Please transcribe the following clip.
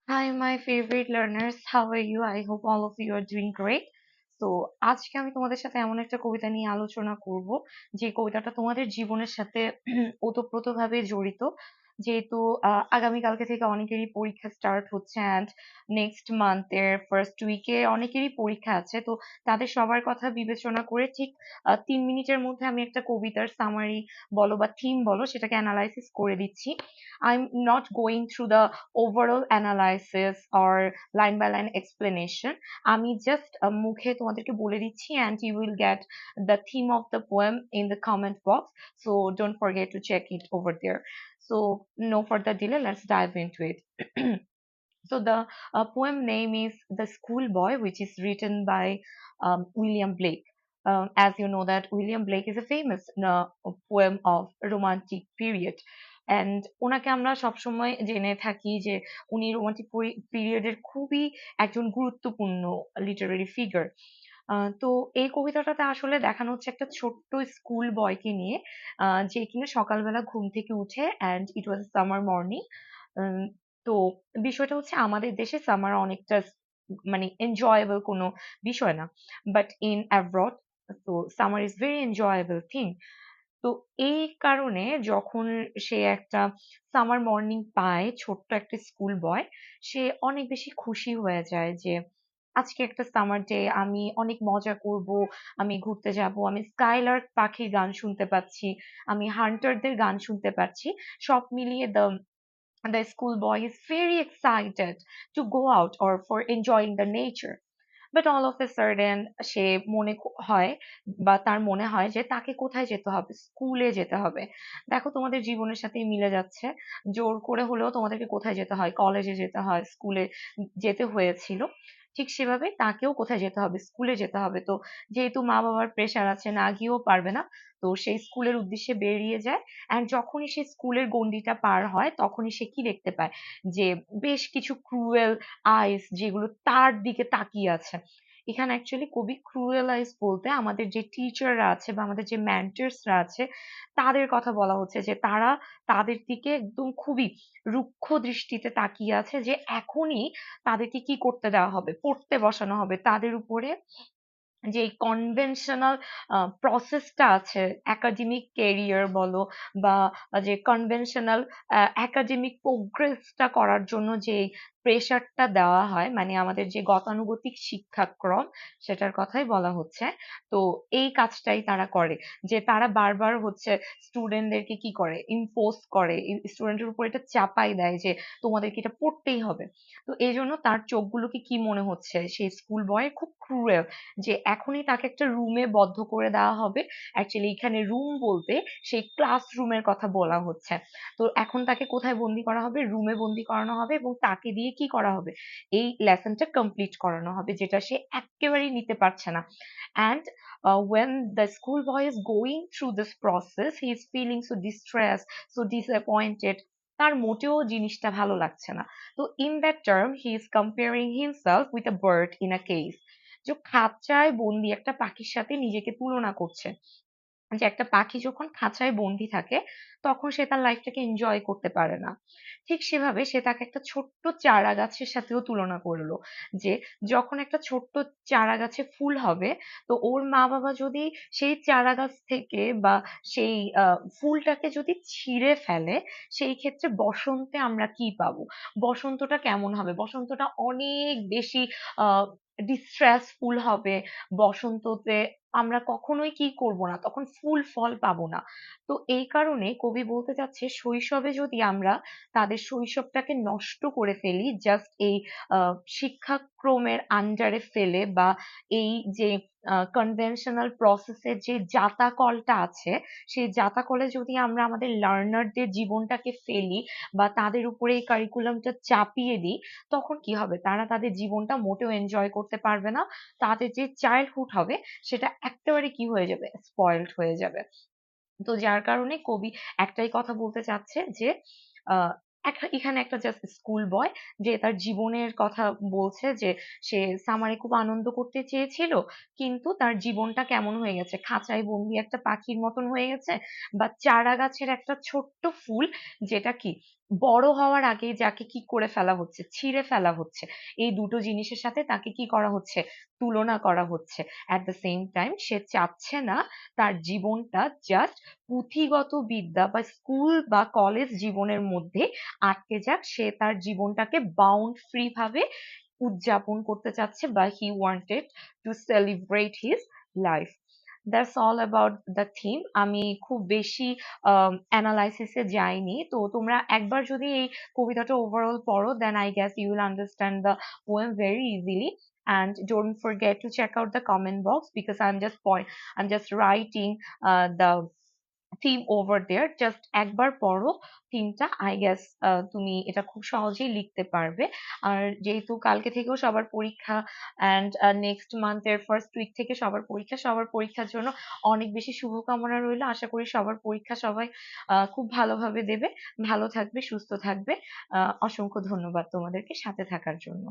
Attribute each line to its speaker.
Speaker 1: Hi, my favorite learners. How are you? I hope all of you are doing great. তো আজকে আমি তোমাদের সাথে এমন একটা কবিতা নিয়ে আলোচনা করব যে কবিতাটা তোমাদের জীবনের সাথে ওতপ্রোতভাবে জড়িত। যেহেতু আগামীকালকে থেকে অনেকেরই পরীক্ষা স্টার্ট হচ্ছে অ্যান্ড নেক্সট মান্থের ফার্স্ট উইকে অনেকেরই পরীক্ষা আছে। তো তাদের সবার কথা বিবেচনা করে ঠিক 3 মিনিটের মধ্যে আমি একটা কবিতার সামারি বলো বা থিম বলো সেটাকে অ্যানালাইসিস করে দিচ্ছি। I'm not going through the overall analysis or line by line explanation. আমি জাস্ট মুখে তোমাদেরকে বলে দিচ্ছি and you will get the theme of the poem in the comment box. So don't forget to check it over there. So no further delay, let's dive into it. So the poem name is The Schoolboy, which is written by William Blake. As you know that William Blake is a famous poem of romantic period. And ওনাকে আমরা সবসময় জেনে থাকি যে উনি romantic পিরিয়ডের খুবই একজন গুরুত্বপূর্ণ লিটারেরি ফিগার। তো এই কবিতাটাতে আসলে দেখানো হচ্ছে একটা ছোট্ট স্কুল বয়কে নিয়ে, যে কিনা সকালবেলা ঘুম থেকে উঠে and it was summer morning. তো বিষয়টা হচ্ছে আমাদের দেশে সামার অনেকটা মানে এনজয়েবল কোনো বিষয় না, বাট ইন অ্যাব্রড তো summer is very enjoyable thing. তো এই কারণে যখন সে একটা সামার মর্নিং পায়, ছোট্ট একটা স্কুল বয়, সে অনেক বেশি খুশি হয়ে যায় যে আজকে একটা সামার ডে, আমি অনেক মজা করব, আমি ঘুরতে যাব, আমি স্কাইলার্ক পাখির গান শুনতে পাচ্ছি, আমি হান্টারদের গান শুনতে পাচ্ছি। সব মিলিয়ে the schoolboy is very excited to go out or for enjoying the nature. But all of a sudden সে হয় বা তার মনে হয় যে তাকে কোথায় যেতে হবে, স্কুলে যেতে হবে। দেখো তোমাদের জীবনের সাথে মিলে যাচ্ছে, জোর করে হলেও তোমাদেরকে কোথায় যেতে হয়, কলেজে যেতে হয়, স্কুলে যেতে হয়েছিল। ঠিক সেভাবে তাকেও কোথায় যেতে হবে, স্কুলে যেতে হবে। তো যেহেতু মা বাবার প্রেশার আছে, না গিয়েও পারবে না, তো সেই স্কুলের উদ্দেশ্যে বেরিয়ে যায়। অ্যান্ড যখনই সে স্কুলের গণ্ডিটা পার হয় তখনই সে কি দেখতে পায়, যে বেশ কিছু ক্রুয়েল আইস যেগুলো তার দিকে তাকিয়ে আছে। এখানে অ্যাকচুয়ালি কবি ক্রুয়েল আইস বলতে আমাদের যে টিচাররা আছে বা আমাদের যে মেন্টরসরা আছে তাদের কথা বলা হচ্ছে, যে তারা তাদের দিকে একদম খুবই রুক্ষ দৃষ্টিতে তাকিয়ে আছে, যে এখনই তাদেরকে কি করতে দেওয়া হবে, পড়তে বসানো হবে, তাদের উপরে যে কনভেনশনাল প্রসেসটা আছে, একাডেমিক ক্যারিয়ার বলো বা যে কনভেনশনাল একাডেমিক প্রোগ্রেসটা করার জন্য যে প্রেশারটা দেওয়া হয়, মানে আমাদের যে গতানুগতিক শিক্ষাক্রম, সেটার কথাই বলা হচ্ছে। তো এই কাজটাই তারা করে, যে তারা বারবার হচ্ছে স্টুডেন্টদেরকে কি করে, ইম্পোজ করে, স্টুডেন্টের উপর এটা চাপাই দেয় যে তোমাদেরকে এটা পড়তেই হবে। তো এই জন্য তার চোখগুলোকে কি মনে হচ্ছে, সেই স্কুল বয় খুব ক্রুয়েল, যে এখনই তাকে একটা রুমে বদ্ধ করে দেওয়া হবে। অ্যাকচুয়ালি এখানে রুম বলতে সেই ক্লাসরুমের কথা বলা হচ্ছে। তো এখন তাকে কোথায় বন্দি করা হবে, রুমে বন্দি করানো হবে এবং তাকে দিয়ে কি করা হবে, এই লেসনটা কমপ্লিট করানো হবে, যেটা সে একেবারেই নিতে পারছে না। And when the schoolboy is going through this process, he is feeling so distressed, so disappointed, তার মোটেও জিনিসটা ভালো লাগছে না। তো in that term he is comparing himself with a bird in a cage, যে খাঁচায় বন্দি একটা পাখির সাথে নিজেকে তুলনা করছে, যে একটা পাখি যখন খাঁচায় বন্দি থাকে তখন সে তার লাইফটাকে এনজয় করতে পারে না। ঠিক সেভাবে সে তাকে একটা ছোট্ট চারা গাছের সাথেও তুলনা করলো, যে যখন একটা ছোট্ট চারা গাছে ফুল হবে, তো ওর মা বাবা যদি সেই চারা গাছ থেকে বা সেই ফুলটাকে যদি ছিঁড়ে ফেলে, সেই ক্ষেত্রে বসন্তে আমরা কি পাবো, বসন্তটা কেমন হবে, বসন্তটা অনেক বেশি আহ ডিস্ট্রেসফুল হবে। বসন্ততে আমরা কখনোই কি করব না, তখন ফুল ফল পাবো না। তো এই কারণে কবি বলতে চাচ্ছে, শৈশবে যদি আমরা তাদের শৈশবটাকে নষ্ট করে ফেলি জাস্ট এই শিক্ষাক্রমের আন্ডারে ফেলে, বা এই যে কনভেনশনাল প্রসেসের যে জাতাকলটা আছে, সেই জাতাকলে যদি আমরা আমাদের লার্নারদের জীবনটাকে ফেলি বা তাদের উপরে এই কারিকুলামটা চাপিয়ে দিই, তখন কি হবে, তারা তাদের জীবনটা মোটেও এনজয় করতে পারবে না। তাদের যে চাইল্ডহুড হবে সেটা একেবারে কি হয়ে যাবে, স্পয়েলড হয়ে যাবে। তো যার কারণে কবি একটাই কথা বলতে চাচ্ছে যে আহ এখানে একটা জাস্ট স্কুল বয় যে তার জীবনের কথা বলছে, যে সে সামারে খুব আনন্দ করতে চেয়েছিল, কিন্তু তার জীবনটা কেমন হয়ে গেছে, খাঁচায় বন্দি একটা পাখির মতন হয়ে গেছে, বা চারা গাছের একটা ছোট্ট ফুল, যেটা কি বড় হওয়ার আগে যাকে কি করে ফেলা হচ্ছে, ছিঁড়ে ফেলা হচ্ছে, এই দুটো জিনিসের সাথে তাকে কি করা হচ্ছে, তুলনা করা হচ্ছে। অ্যাট দ্য সেম টাইম সে চাচ্ছে না তার জীবনটা জাস্ট পুঁথিগত বিদ্যা বা স্কুল বা কলেজ জীবনের মধ্যে আটকে যাক। সে তার জীবনটাকে বাউন্ড ফ্রি ভাবে উদযাপন করতে চাচ্ছে, বা he wanted to celebrate his life. That's all about the theme. আমি খুব বেশি অ্যানালাইসিসে যাইনি, তো তোমরা একবার যদি এই কবিতাটা ওভারঅল পড়ো, then I guess you will understand the poem very easily. And don't forget to check out the comment box, because I'm just writing the theme over there. Just একবার পড়ো থিমটা, আই গেস তুমি এটা খুব সহজেই লিখতে পারবে। আর যেহেতু কালকে থেকেও সবার পরীক্ষা, অ্যান্ড নেক্সট মান্থের ফার্স্ট উইক থেকে সবার পরীক্ষা, সবার পরীক্ষার জন্য অনেক বেশি শুভকামনা রইলো। আশা করি সবার পরীক্ষা সবাই খুব ভালোভাবে দেবে, ভালো থাকবে, সুস্থ থাকবে। অসংখ্য ধন্যবাদ তোমাদেরকে সাথে থাকার জন্য।